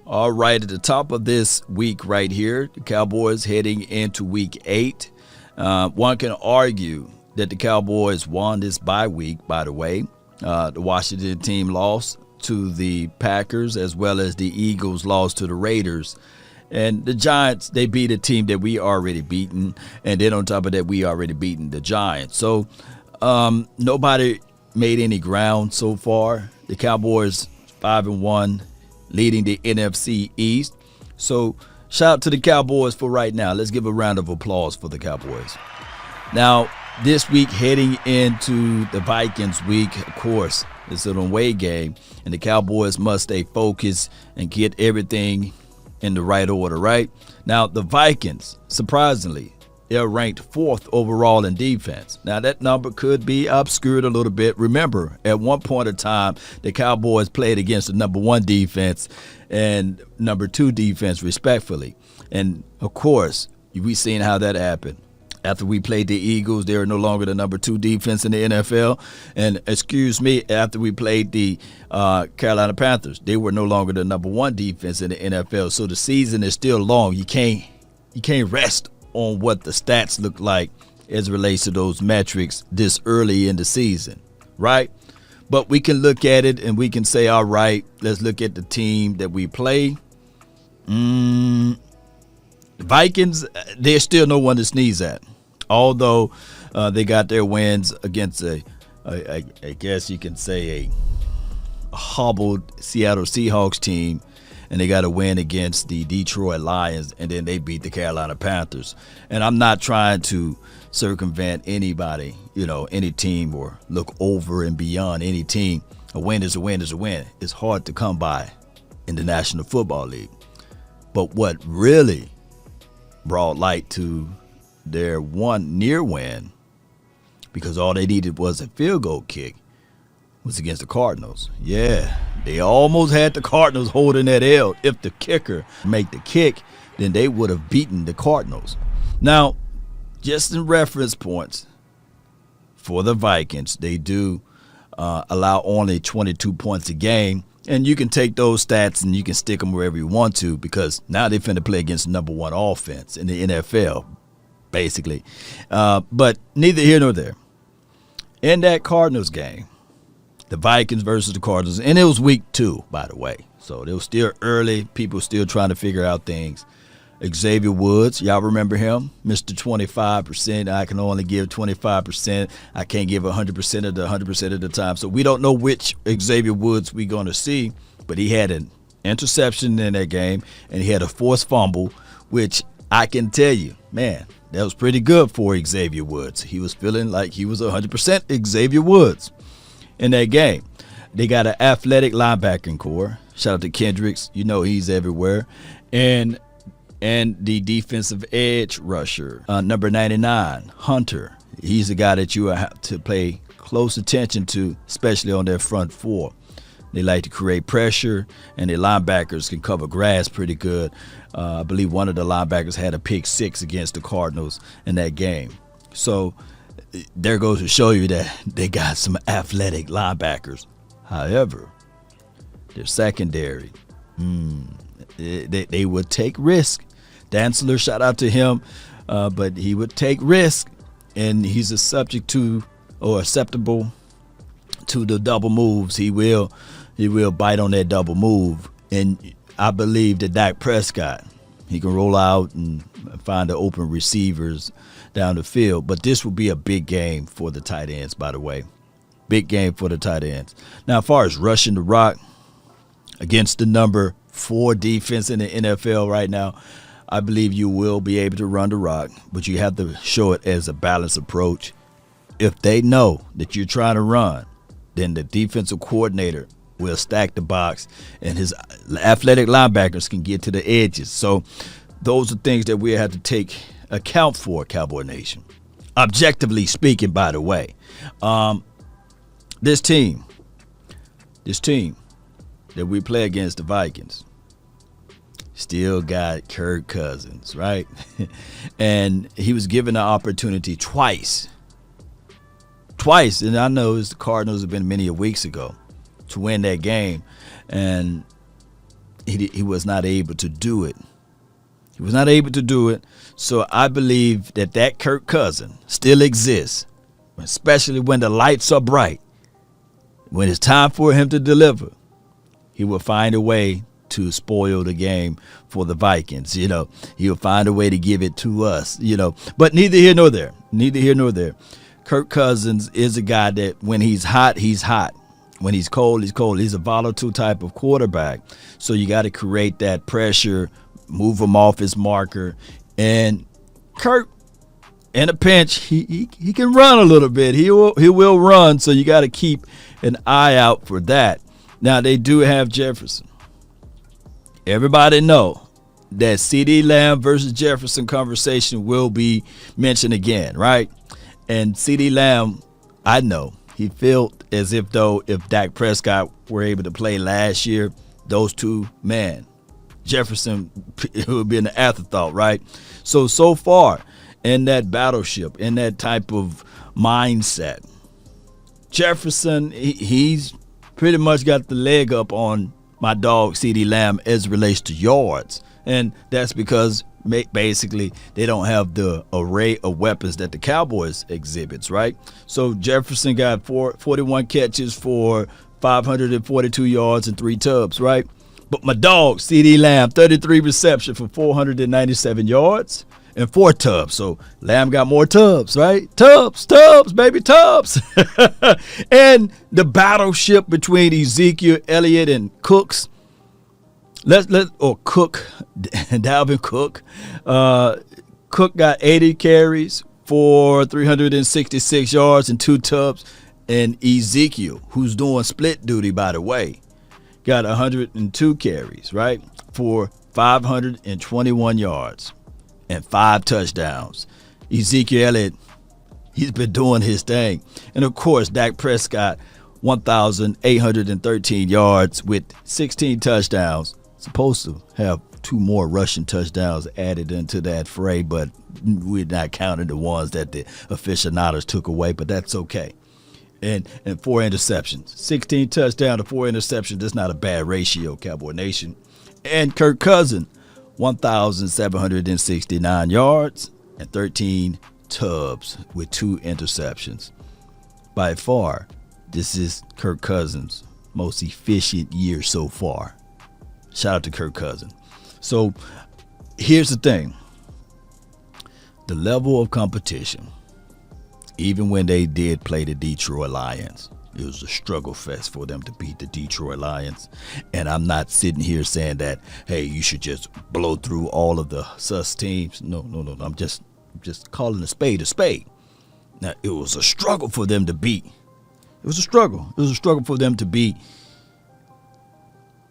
All right, at the top of this week right here, the Cowboys heading into week 8. One can argue that the Cowboys won this bye week, by the way. The Washington team lost to the Packers, as well as the Eagles lost to the Raiders. And the Giants, they beat a team that we already beaten. And then on top of that, we already beaten the Giants. So nobody made any ground so far. The Cowboys 5-1. Leading the NFC East. So shout out to the Cowboys for right now. Let's give a round of applause for the Cowboys. Now, this week heading into the Vikings week, of course, it's an away game, and the Cowboys must stay focused and get everything in the right order, right? Now, the Vikings, surprisingly, they're ranked 4th overall in defense. Now, that number could be obscured a little bit. Remember, at one point in time, the Cowboys played against the number 1 defense and number 2 defense, respectfully. And, of course, we've seen how that happened. After we played the Eagles, they were no longer the number 2 defense in the NFL. And, after we played the Carolina Panthers, they were no longer the number 1 defense in the NFL. So the season is still long. You can't rest on what the stats look like as it relates to those metrics this early in the season, right? But we can look at it and we can say, all right, let's look at the team that we play. The Vikings, there's still no one to sneeze at. Although they got their wins against I guess you can say a hobbled Seattle Seahawks team, and they got a win against the Detroit Lions, and then they beat the Carolina Panthers. And I'm not trying to circumvent anybody, any team, or look over and beyond any team. A win is a win is a win. It's hard to come by in the National Football League. But what really brought light to their one near win, because all they needed was a field goal kick, was against the Cardinals. Yeah, they almost had the Cardinals holding that L. If the kicker make the kick, then they would have beaten the Cardinals. Now, just in reference points for the Vikings, they do allow only 22 points a game. And you can take those stats and you can stick them wherever you want to, because now they're finna play against the number 1 offense in the NFL, basically. But neither here nor there. In that Cardinals game, the Vikings versus the Cardinals, and it was week 2, by the way. So it was still early. People still trying to figure out things. Xavier Woods, y'all remember him? Mr. 25%. I can only give 25%. I can't give 100% of the 100% of the time. So we don't know which Xavier Woods we're going to see, but he had an interception in that game, and he had a forced fumble, which I can tell you, man, that was pretty good for Xavier Woods. He was feeling like he was 100% Xavier Woods in that game. They got an athletic linebacking core. Shout out to Kendricks. He's everywhere. And the defensive edge rusher, number 99, Hunter. He's the guy that you have to pay close attention to, especially on their front 4. They like to create pressure, and their linebackers can cover grass pretty good. I believe one of the linebackers had a pick 6 against the Cardinals in that game. So there goes to show you that they got some athletic linebackers. However, their secondary, they would take risk. Dantzler, shout out to him, but he would take risk, and he's susceptible to the double moves. He will bite on that double move, and I believe that Dak Prescott, he can roll out and find the open receivers down the field. But this will be a big game for the tight ends, by the way. Big game for the tight ends. Now, as far as rushing the rock against the number 4 defense in the NFL right now, I believe you will be able to run the rock, but you have to show it as a balanced approach. If they know that you're trying to run, then the defensive coordinator will stack the box, and his athletic linebackers can get to the edges. So those are things that we have to take account for, Cowboy Nation. Objectively speaking, by the way, this team that we play against, the Vikings, still got Kirk Cousins, right? And he was given the opportunity twice. And I know the Cardinals have been many weeks ago to win that game. And he was not able to do it. He was not able to do it. So I believe that Kirk Cousins still exists, especially when the lights are bright. When it's time for him to deliver, he will find a way to spoil the game for the Vikings. He'll find a way to give it to us, But neither here nor there. Neither here nor there. Kirk Cousins is a guy that when he's hot, he's hot. When he's cold, he's cold. He's a volatile type of quarterback. So you got to create that pressure, move him off his marker. And Kirk, in a pinch, he can run a little bit. He will run, so you got to keep an eye out for that. Now, they do have Jefferson. Everybody know that CeeDee Lamb versus Jefferson conversation will be mentioned again, right? And CeeDee Lamb, I know, he felt as if Dak Prescott were able to play last year, those two, man, Jefferson would be an afterthought, right? So far in that battleship, in that type of mindset, Jefferson, he's pretty much got the leg up on my dog CeeDee Lamb as it relates to yards. And that's because basically they don't have the array of weapons that the Cowboys exhibits, right? So Jefferson got 41 catches for 542 yards and 3 tubs, right? But my dog, CeeDee Lamb, 33 reception for 497 yards and 4 tubs. So Lamb got more tubs, right? Tubs, baby, tubs. And the battleship between Ezekiel Elliott and Cooks. Dalvin Cook. Cook got 80 carries for 366 yards and 2 tubs. And Ezekiel, who's doing split duty, by the way, got 102 carries, right, for 521 yards and 5 touchdowns. Ezekiel Elliott, he's been doing his thing. And, of course, Dak Prescott, 1,813 yards with 16 touchdowns. Supposed to have 2 more rushing touchdowns added into that fray, but we're not counting the ones that the aficionados took away, but that's okay. And 4 interceptions. 16 touchdowns to 4 interceptions. That's not a bad ratio, Cowboy Nation. And Kirk Cousins, 1,769 yards and 13 tubs with 2 interceptions. By far, this is Kirk Cousins' most efficient year so far. Shout out to Kirk Cousins. So here's the thing. The level of competition, even when they did play the Detroit Lions, it was a struggle fest for them to beat the Detroit Lions. And I'm not sitting here saying that, hey, you should just blow through all of the sus teams. No. I'm just calling a spade a spade. Now, it was a struggle for them to beat. It was a struggle. It was a struggle for them to beat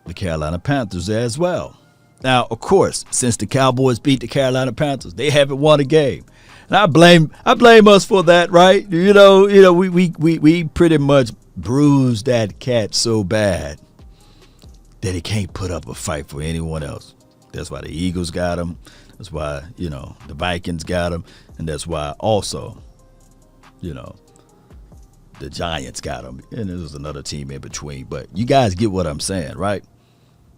the Carolina Panthers as well. Now, of course, since the Cowboys beat the Carolina Panthers, they haven't won a game. And I blame us for that, right? We pretty much bruised that cat so bad that he can't put up a fight for anyone else. That's why the Eagles got him. That's why, the Vikings got him. And that's why also, the Giants got him. And there was another team in between. But you guys get what I'm saying, right?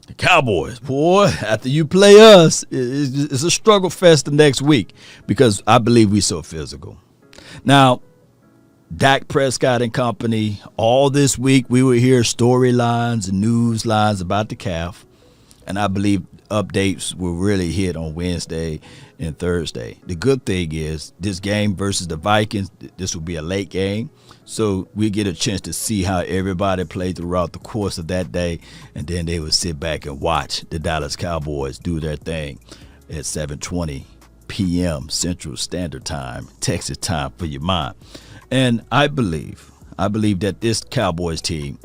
The Cowboys, boy, after you play us, it's a struggle fest the next week because I believe we're so physical. Now, Dak Prescott and company, all this week we will hear storylines and news lines about the calf, and I believe updates will really hit on Wednesday and Thursday. The good thing is this game versus the Vikings, this will be a late game, so we get a chance to see how everybody played throughout the course of that day, and then they will sit back and watch the Dallas Cowboys do their thing at 7:20 p.m. Central Standard Time, Texas time for your mind. And I believe that this Cowboys team,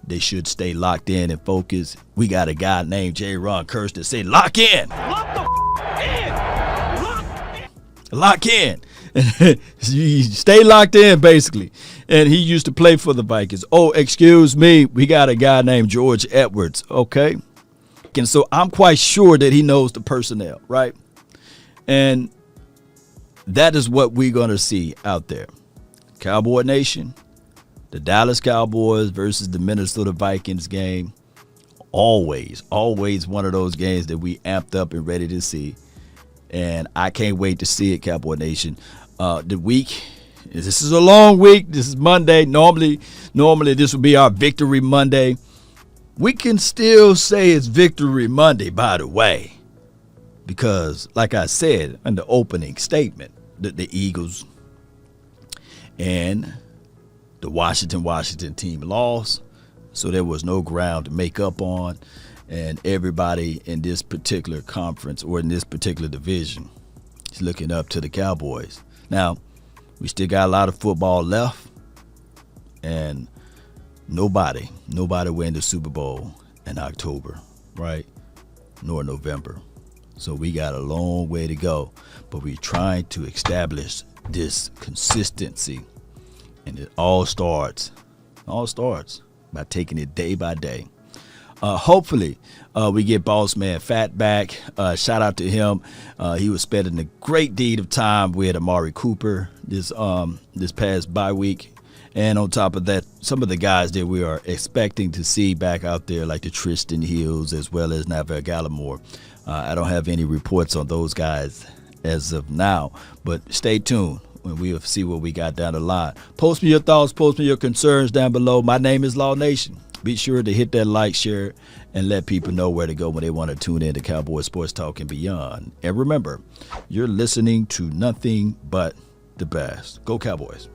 they should stay locked in and focused. We got a guy named J. Ron Kurtz that say, lock in. Lock the in. Lock in. You stay locked in, basically. And he used to play for the Vikings. Oh, excuse me. We got a guy named George Edwards, okay? And so I'm quite sure that he knows the personnel, right? And that is what we're going to see out there. Cowboy Nation, the Dallas Cowboys versus the Minnesota Vikings game always one of those games that we amped up and ready to see. And I can't wait to see it, Cowboy Nation. The week, this is a long week. This is Monday. Normally this would be our Victory Monday. We can still say it's Victory Monday, by the way, because like I said in the opening statement, the Eagles and the Washington team lost, so there was no ground to make up on, and everybody in this particular conference or in this particular division is looking up to the Cowboys. Now, we still got a lot of football left, and nobody win the Super Bowl in October, right? Nor November. So we got a long way to go, but we're trying to establish this consistency, and it all starts by taking it day by day. Hopefully, we get Boss Man Fat back. Shout out to him. He was spending a great deal of time with Amari Cooper this past bye week. And on top of that, some of the guys that we are expecting to see back out there, like the Tristan Hills as well as Navar Gallimore. I don't have any reports on those guys as of now, but stay tuned when we'll see what we got down the line. Post me your thoughts, post me your concerns down below. My name is Law Nation. Be sure to hit that like, share, and let people know where to go when they want to tune in to Cowboy Sports Talk and beyond. And remember, you're listening to nothing but the best. Go Cowboys.